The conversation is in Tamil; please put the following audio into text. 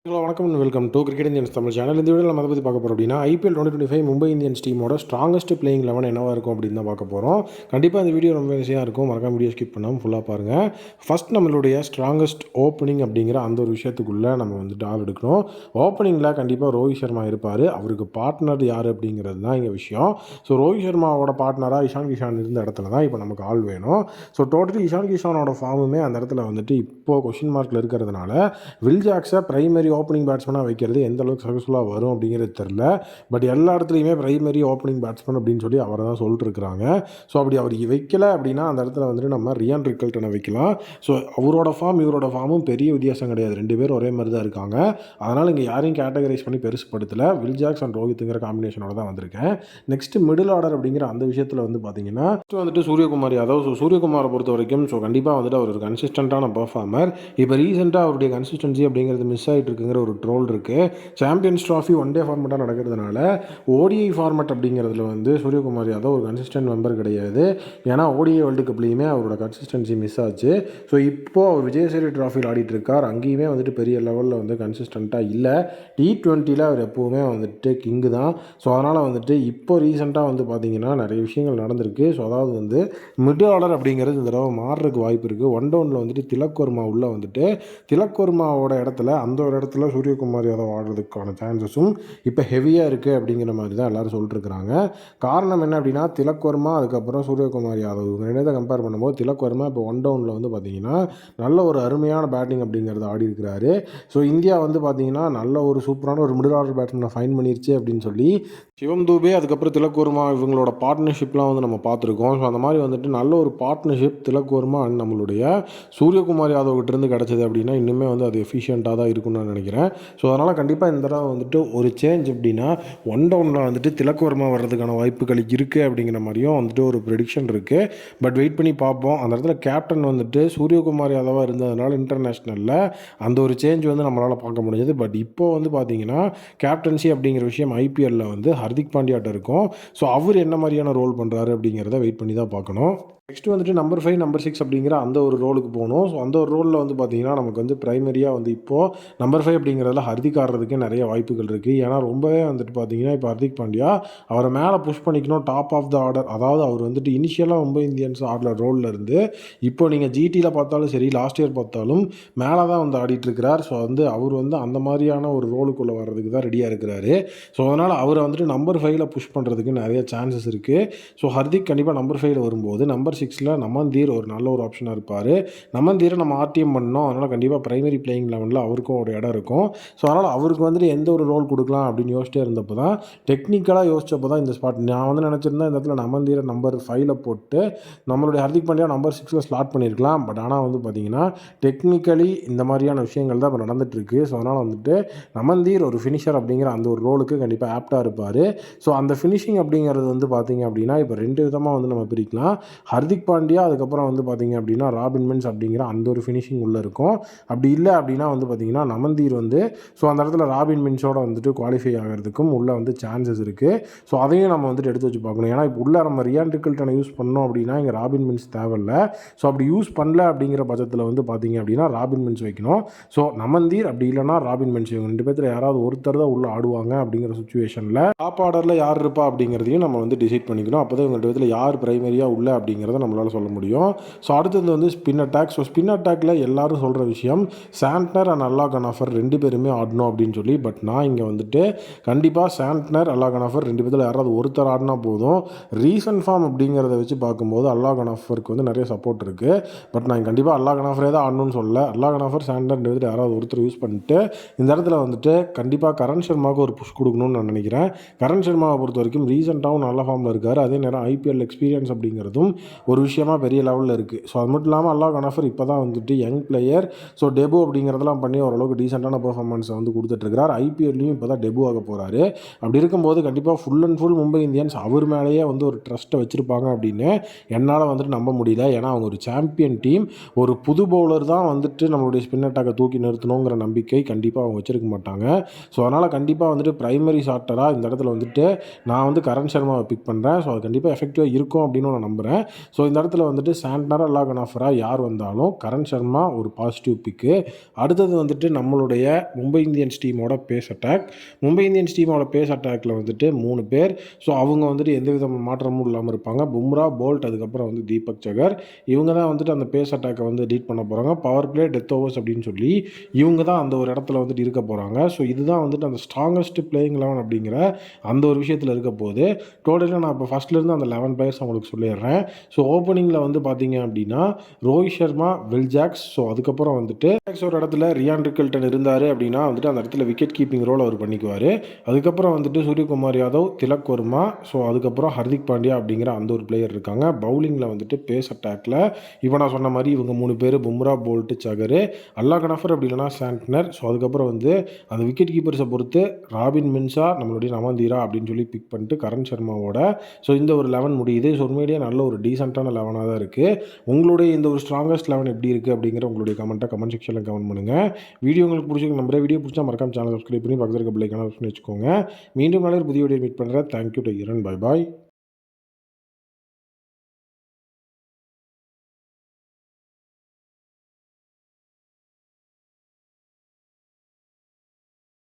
ஹலோ வணக்கம் and welcome to cricket Indians Tamil channel. இந்த வீடியோவில் நம்ம அதை பற்றி பார்க்க போகிறோம் அப்படின்னா ஐபிஎல் 2025 மும்பை இந்தியன்ஸ் டீமோட ஸ்ட்ராங்கஸ்ட் பிளேயிங் 11 என்னவாக இருக்கும் அப்படின்னு தான் பார்க்க போகிறோம். கண்டிப்பாக இந்த வீடியோ ரொம்ப ஈஸியாக இருக்கும். மறக்காம வீடியோ ஸ்கிப் பண்ணாமல் ஃபுல்லாக பாருங்கள். ஃபஸ்ட் நம்மளுடைய ஸ்ட்ராங்கஸ்ட் ஓப்பனிங் அப்படிங்கிற அந்த ஒரு விஷயத்துக்குள்ளே நம்ம வந்துட்டு ஆள் எடுக்கணும். ஓப்பனிங்கில் கண்டிப்பாக ரோஹித் சர்மா இருப்பார். அவருக்கு பார்ட்னர் யார் அப்படிங்கிறது தான் இங்கே விஷயம். ஸோ ரோஹித் சர்மாவோட பார்ட்னராக இஷான் கிஷான் இருந்த இடத்துல தான் இப்போ நமக்கு ஆள் வேணும். ஸோ டோட்டலி இஷான் கிஷானோட ஃபார்முமே அந்த இடத்துல வந்துட்டு இப்போது கொஷின் மார்க்கில் இருக்கிறதுனால வில் ஜாக்ஸை பிரைமரி ஓப்பனிங் பேட்ஸ்மேனாக வைக்கிறது எந்த அளவுக்கு சக்ஸஸ்ஃபுல்லாக வரும் அப்படிங்கிறது தெரில. பட் எல்லா இடத்துலையுமே பிரைமரி ஓப்பனிங் பேட்ஸ்மேன் அப்படின்னு சொல்லி அவரை தான் சொல்லிட்டுருக்காங்க. ஸோ அப்படி அவர் வைக்கலை அப்படின்னா அந்த இடத்துல வந்துட்டு நம்ம ரியான் ரிக்கல்டனை வைக்கலாம். ஸோ அவரோட ஃபார்ம் இவரோட ஃபார்மும் பெரிய வித்தியாசம் கிடையாது. ரெண்டு பேரும் ஒரே மாதிரி தான் இருக்காங்க. அதனால் இங்கே யாரையும் கேட்டகரைஸ் பண்ணி பெருசுப்படுத்தலை. வில் ஜாக்ஸ் அண்ட் ரோஹித்துங்கிற காம்பினேஷனோட தான் வந்திருக்கேன். நெக்ஸ்ட்டு மிடில் ஆர்டர் அப்படிங்கிற அந்த விஷயத்தில் வந்து பார்த்தீங்கன்னா வந்துட்டு சூரியகுமார் யாதவ். ஸோ சூரியகுமாரை பொறுத்த வரைக்கும் ஸோ கண்டிப்பாக வந்துட்டு அவர் ஒரு கன்சிஸ்டண்ட்டான பர்ஃபார்மர். இப்போ ரீசெண்டாக அவருடைய கன்சிஸ்டன்சி அப்படிங்கிறது மிஸ் ஆகிட்டு இருக்குங்கிற ஒரு ட்ரோல் இருக்குது. சாம்பியன்ஸ் ட்ராஃபி ஒன் டே ஃபார்மெட்டாக நடக்கிறதுனால ஓடிஐ ஃபார்மெட் அப்படிங்கிறதுல வந்து சூரியகுமார் யாதவ் ஒரு கன்சிஸ்டன்ட் மெம்பர் கிடையாது. ஏன்னா ஓடிஐ வேர்ல்டு கப்லேயுமே அவரோட கன்சிஸ்டன்சி மிஸ் ஆச்சு. ஸோ இப்போது அவர் விஜயசேரி ட்ராஃபியில் ஆடிட்டு இருக்கார். அங்கேயுமே வந்துட்டு பெரிய லெவலில் வந்து கன்சிஸ்டண்ட்டாக இல்லை. T20 அவர் எப்போவுமே வந்துட்டு கிங்கு தான். ஸோ அதனால் வந்துட்டு இப்போ ரீசெண்டாக வந்து பார்த்திங்கன்னா நிறைய விஷயங்கள் நடந்திருக்கு. ஸோ அதாவது வந்து மிடில் ஆர்டர் அப்படிங்கிறது இந்த தடவை மாறுறதுக்கு வாய்ப்பு இருக்குது. ஒன் டவுனில் வந்துட்டு திலக் வர்மா உள்ளே வந்துட்டு திலக் வர்மாவோட இடத்துல அந்த ஒரு இடத்துல சூரியகுமார் யாதவ் ஆடுறதுக்கான சான்சஸும் இப்போ ஹெவியாக இருக்குது அப்படிங்கிற மாதிரி தான் எல்லோரும் சொல்லிட்டுருக்காங்க. காரணம் என்ன அப்படின்னா திலக் வர்மா அதுக்கப்புறம் சூரியகுமார் யாதவ் இவங்க ரெண்டு கம்பேர் பண்ணும்போது திலக் வர்மா இப்போ ஒன் டவுனில் வந்து பார்த்திங்கன்னா நல்ல ஒரு அருமையான பேட்டிங் அப்படிங்கிறது ஆடி இருக்கிறாரு. ஸோ இந்தியா வந்து பார்த்திங்கன்னா நல்ல ஒரு சூப்பரான ஒரு மிடில் ஆர்டர் பேட்ஸ்மேனை ஃபைன் பண்ணிருச்சு அப்படின்னு சொல்லி சிவம் தூபே அதுக்கப்புறம் திலக் வர்மா இவங்களோட பார்ட்னர்ஷிப்லாம் வந்து நம்ம பார்த்துருக்கோம். ஸோ அந்த மாதிரி வந்துட்டு நல்ல ஒரு பார்ட்னர்ஷிப் திலக் வர்மா அண்ட் நம்மளுடைய சூரியகுமார் யாதவ் கிட்டேருந்து கிடச்சிது அப்படின்னா இன்னுமே வந்து அது எஃபிஷியண்ட்டாக தான் இருக்கும்னு நான் நினைக்கிறேன். ஸோ அதனால் கண்டிப்பாக இந்த தடவை வந்துட்டு ஒரு சேஞ்ச் அப்படின்னா ஒன் டவுனில் வந்துட்டு திலக் வர்மா வர்றதுக்கான வாய்ப்புகள் இருக்குது அப்படிங்கிற மாதிரியும் வந்துட்டு ஒரு ப்ரெடிக்ஷன் இருக்குது. பட் வெயிட் பண்ணி பார்ப்போம். அந்த இடத்துல கேப்டன் வந்துட்டு சூரியகுமார் யாதவாக இருந்ததுனால இன்டர்நேஷ்னலில் அந்த ஒரு சேஞ்ச் வந்து நம்மளால் பார்க்க முடிஞ்சது. பட் இப்போது வந்து பார்த்திங்கன்னா கேப்டன்சி அப்படிங்கிற விஷயம் ஐபிஎல்லில் வந்து ஹர்திக் பாண்டியாட்ட இருக்கும். ஸோ அவர் என்ன மாதிரியான ரோல் பண்ணுறாரு அப்படிங்கிறத வெயிட் பண்ணி தான் பார்க்கணும். நெக்ஸ்ட்டு வந்துட்டு நம்பர் 5 நம்பர் 6 அப்படிங்கிற அந்த ஒரு ரோலுக்கு போகணும். ஸோ அந்த ஒரு ரோலில் வந்து பார்த்திங்கன்னா நமக்கு வந்து ப்ரைமரியாக வந்து இப்போது நம்பர் 5 அப்படிங்கிறதுல ஹர்திக் ஆடுறதுக்கு நிறைய வாய்ப்புகள் இருக்குது. ஏன்னா ரொம்பவே வந்துட்டு பார்த்திங்கன்னா இப்போ ஹர்திக் பாண்டியா அவரை மேலே புஷ் பண்ணிக்கணும். டாப் ஆஃப் த ஆர்டர், அதாவது அவர் வந்துட்டு இனிஷியலாக மும்பை இந்தியன்ஸ் ஆடுற ரோலில் இருந்து இப்போ நீங்கள் ஜிடியில் பார்த்தாலும் சரி லாஸ்ட் இயர் பார்த்தாலும் மேலே தான் வந்து ஆடிட்டுருக்கிறார். ஸோ வந்து அவர் வந்து அந்த மாதிரியான ஒரு ரோலுக்குள்ளே வர்றதுக்கு தான் ரெடியாக இருக்கிறாரு. ஸோ அதனால் அவரை வந்துட்டு நம்பர் 5ல் புஷ் பண்ணுறதுக்கு நிறைய சான்சஸ் இருக்குது. ஸோ ஹர்திக் கண்டிப்பாக நம்பர் 5ல் வரும்போது நம்பர் 6ல் நமந்தீர் ஒரு நல்ல ஒரு ஆப்ஷனாக இருப்பார். நமந்தீரை நம்ம ஆர்டிஎம் பண்ணோம். அதனால் கண்டிப்பாக பிரைமரி பிளேயிங் 11ல் அவருக்கும் ஒரு இடம் இருக்கும். ஸோ அதனால் அவருக்கு வந்துட்டு எந்த ஒரு ரோல் கொடுக்கலாம் அப்படின்னு யோசிச்சிட்டே இருந்தப்போ தான் டெக்னிக்கலாக யோசிச்சப்போ தான் இந்த ஸ்பாட் நான் வந்து நினச்சிருந்தேன். இந்த இடத்துல நமந்தீரை நம்பர் 5ல் போட்டு நம்மளுடைய ஹர்திக் பாண்டியா நம்பர் 6ல் ஸ்லாட் பண்ணியிருக்கலாம். பட் ஆனால் வந்து பார்த்திங்கன்னா டெக்னிக்கலி இந்த மாதிரியான விஷயங்கள் தான் இப்போ நடந்துகிட்ருக்கு. ஸோ அதனால் வந்துட்டு நமந்தீர் ஒரு ஃபினிஷர் அப்படிங்கிற அந்த ஒரு ரோலுக்கு கண்டிப்பாக ஆப்டாக இருப்பார். ஸோ அந்த ஃபினிஷிங் அப்படிங்கிறது வந்து பார்த்திங்க அப்படின்னா இப்போ ரெண்டு விதமாக வந்து நம்ம பிரிக்கலாம். ஹர்திக் பாண்டியா அதுக்கப்புறம் வந்து பார்த்திங்க அப்படின்னா ராபின் மின்ஸ் அப்படிங்கிற அந்த ஒரு ஃபினிஷிங் உள்ளே இருக்கும். அப்படி இல்லை அப்படின்னா வந்து பார்த்திங்கன்னா நமந்தீர் வந்து ஸோ அந்த இடத்துல ராபின் மின்ஸோட வந்துட்டு குவாலிஃபை ஆகிறதுக்கும் உள்ளே வந்து சான்சஸ் இருக்குது. ஸோ அதையும் நம்ம வந்துட்டு எடுத்து வச்சு பார்க்கணும். ஏன்னா இப்போ உள்ளே நம்ம ரியான் ரிக்கல்டனை யூஸ் பண்ணோம் அப்படின்னா இங்கே ராபின் மின்ஸ் தேவையில்லை. ஸோ அப்படி யூஸ் பண்ணல அப்படிங்கிற பட்சத்தில் வந்து பார்த்திங்க அப்படின்னா ராபின் மின்ஸ் வைக்கணும். ஸோ நமந்தீர் அப்படி இல்லைனா ராபின் மின்ஸ் இவங்க ரெண்டு பேர்த்தில் யாராவது ஒருத்தர் தான் உள்ளே ஆடுவாங்க அப்படிங்கிற சுச்சுவேஷனில் டாப் ஆர்டரில் யார் இருப்பா அப்படிங்கிறதையும் நம்ம வந்து டிசைட் பண்ணிக்கணும். அப்போ தான் இவங்க ரெண்டு பேர்த்தில் யார் பிரைமரியாக உள்ள அப்படிங்கிறத நம்மளால் சொல்ல முடியும். ஸோ அடுத்தது வந்து ஸ்பின் அட்டாக். ஸோ ஸ்பின் அட்டாக்ல எல்லாரும் சொல்கிற விஷயம் சாண்ட்னர் அண்ட் அல்லா கனாஃபர் ரெண்டு பேருமே ஆடணும் அப்படின்னு சொல்லி. பட் நான் இங்கே வந்துட்டு கண்டிப்பாக சாண்ட்னர் அல்லா கனாஃபர் ரெண்டு பேரில் யாராவது ஒருத்தர் ஆடினா போதும். ரீசன்ட் ஃபார்ம் அப்படிங்கிறத வச்சு பார்க்கும்போது அல்லா கனாஃபருக்கு வந்து நிறைய சப்போர்ட் இருக்குது. பட் நான் கண்டிப்பாக அல்லா கனாஃபரே தான் ஆடணும்னு சொல்லலை. அல்லா கனாஃபர் சாண்ட்னர் ரெண்டு பேர் யாராவது ஒருத்தர் யூஸ் பண்ணிட்டு இந்த இடத்துல வந்துட்டு கண்டிப்பாக கரண் சர்மாவுக்கு ஒரு புஷ் கொடுக்கணும்னு நான் நினைக்கிறேன். கரண் சர்மாவை பொறுத்த வரைக்கும் ரீசெண்டாகவும் நல்ல ஃபார்மில் இருக்கார். அதே நேரம் ஐபிஎல் எக்ஸ்பீரியன்ஸ் அப்படிங்கிறதும் ஒரு விஷயமா பெரிய லெவலில் இருக்குது. ஸோ அது மட்டும் இல்லாமல் அல்லா கனாஃபர் இப்போ தான் வந்துட்டு யங் பிளேயர். ஸோ டெபு அப்படிங்கிறதெல்லாம் பண்ணி ஓரளவுக்கு டீசெண்டான பெர்ஃபார்மன்ஸை வந்து கொடுத்துட்ருக்கிறார். ஐபிஎல்லையும் இப்போ தான் டெபு ஆக போகிறாரு. அப்படி இருக்கும்போது கண்டிப்பாக full and full Mumbai Indians அவர் மேலேயே வந்து ஒரு ட்ரஸ்ட்டை வச்சுருப்பாங்க அப்படின்னு என்னால் வந்துட்டு நம்ப முடியல. ஏன்னா அவங்க ஒரு சாம்பியன் டீம். ஒரு புது பவுலர் தான் வந்துட்டு நம்மளுடைய ஸ்பின் அட்டாக்கை தூக்கி நிறுத்தணுங்கிற நம்பிக்கை கண்டிப்பாக அவங்க வச்சுருக்க மாட்டாங்க. ஸோ அதனால் கண்டிப்பாக வந்துட்டு பிரைமரி ஷார்ட்டராக இந்த இடத்துல வந்துட்டு நான் வந்து கரண் சர்மாவை பிக் பண்ணுறேன். ஸோ அது கண்டிப்பாக எஃபெக்டிவாக இருக்கும் அப்படின்னு நான் நம்புகிறேன். ஸோ ஸோ இந்த இடத்துல வந்துட்டு சாண்ட்னரா அல்லா கனாஃபரா யார் வந்தாலும் கரண் சர்மா ஒரு பாசிட்டிவ் பிக்கு. அடுத்தது வந்துட்டு நம்மளுடைய மும்பை இந்தியன்ஸ் டீமோட பேஸ் அட்டாக். மும்பை இந்தியன்ஸ் டீமோட பேஸ் அட்டாக்கில் வந்துட்டு 3 பேர். ஸோ அவங்க வந்துட்டு எந்த வித மாற்றமும் இல்லாமல் இருப்பாங்க. பும்ரா, போல்ட், அதுக்கப்புறம் வந்து தீபக் சகர். இவங்க தான் வந்துட்டு அந்த பேஸ் அட்டாக்கை வந்து லீட் பண்ண போகிறாங்க. பவர் பிளே, டெத் ஓவர்ஸ் அப்படின்னு சொல்லி இவங்க தான் அந்த ஒரு இடத்துல வந்துட்டு இருக்க போகிறாங்க. ஸோ இதுதான் வந்துட்டு அந்த ஸ்ட்ராங்கஸ்ட் பிளேயிங் 11 அப்படிங்கிற அந்த ஒரு விஷயத்தில் இருக்க போது. டோட்டலாக நான் இப்போ ஃபஸ்ட்லேருந்து அந்த 11 பிளேயர்ஸ் உங்களுக்கு சொல்லிடுறேன். ஸோ ஓப்பனிங்கில் வந்து பார்த்தீங்க அப்படின்னா Rohit Sharma, Will Jacks. So அதுக்கப்புறம் வந்துட்டு ஒரு இடத்துல ரியான் ரிக்கல்டன் இருந்தார் அப்படின்னா வந்துட்டு அந்த இடத்துல விக்கெட் கீப்பிங் ரோல் அவர் பண்ணிக்குவார். அதுக்கப்புறம் வந்துட்டு சூரியகுமார் யாதவ், திலக் வர்மா, ஸோ அதுக்கப்புறம் ஹர்திக் பாண்டியா அப்படிங்கிற அந்த ஒரு பிளேயர் இருக்காங்க. பவுலிங்கில் வந்துட்டு பேஸ் அட்டாக்கில் இப்போ நான் சொன்ன மாதிரி இவங்க 3 பேர் பும்ரா, போல்ட்டு, சகர், அல்லா கனாஃபர் அப்படி இல்லைனா சாண்ட்னர். ஸோ அதுக்கப்புறம் வந்து அந்த விக்கெட் கீப்பர்ஸை பொறுத்து ராபின் மின்சா, நம்மளுடைய நவந்தீரா அப்படின்னு சொல்லி பிக் பண்ணிட்டு கரண் சர்மாவோட ஸோ இந்த ஒரு 11 முடியுது. ஸோ உண்மையிலேயே நல்ல ஒரு டீசெண்டான 11ஆக தான் இருக்குது. உங்களுடைய இந்த ஒரு ஸ்ட்ராங்கஸ்ட் 11 எப்படி இருக்குது அப்படிங்கிற உங்களுடைய கமெண்ட் செக்ஷனில் கமெண்ட் பண்ணுங்கள். வீடியோ உங்களுக்கு பிடிச்சிருக்கு நம்புறேன். வீடியோ பிடிச்சா மறக்காம சேனல் சப்ஸ்கிரைப் பண்ணி பக்கத்தில் இருக்க பெல் ஐகானை ப்ரெஸ் பண்ணி வச்சுக்கோங்க. மீண்டும் நாளைக்கு புதிய வீடியோ மீட் பண்ணுறேன். தேங்க்யூ டு இரன். பை பாய்.